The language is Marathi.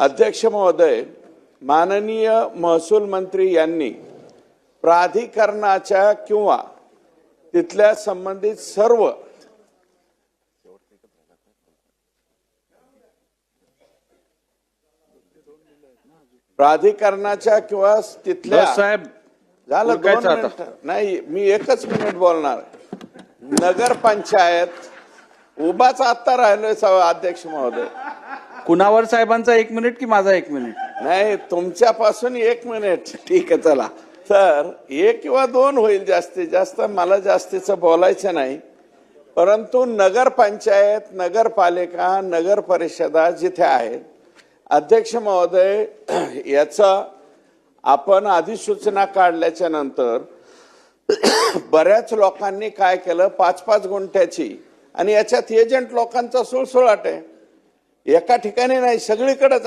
अध्यक्ष महोदय, माननीय महसूल मंत्री यांनी प्राधिकरणाच्या किंवा तिथल्या संबंधित सर्व प्राधिकरणाच्या किंवा तिथल्या साहेब झालं 2 मिनिट नाही, मी 1च मिनिट बोलणार. नगर पंचायत उभाच आता राहिलोय अध्यक्ष महोदय. कुणावर साहेबांचा 1 मिनिट की माझा 1 मिनिट? नाही, तुमच्यापासून 1 मिनिट. ठीक आहे, चला. तर 1 किंवा 2 होईल, जास्तीत जास्त मला जास्तीचं बोलायचं नाही. परंतु नगर पंचायत, नगरपालिका, नगर परिषदा जिथे आहेत, अध्यक्ष महोदय, याचा आपण अधिसूचना काढल्याच्या नंतर बऱ्याच लोकांनी काय केलं, 5-5 गुंठ्याची, आणि याच्यात एजंट लोकांचा सुळसुळाट आहे. एका ठिकाणी नाही, सगळीकडे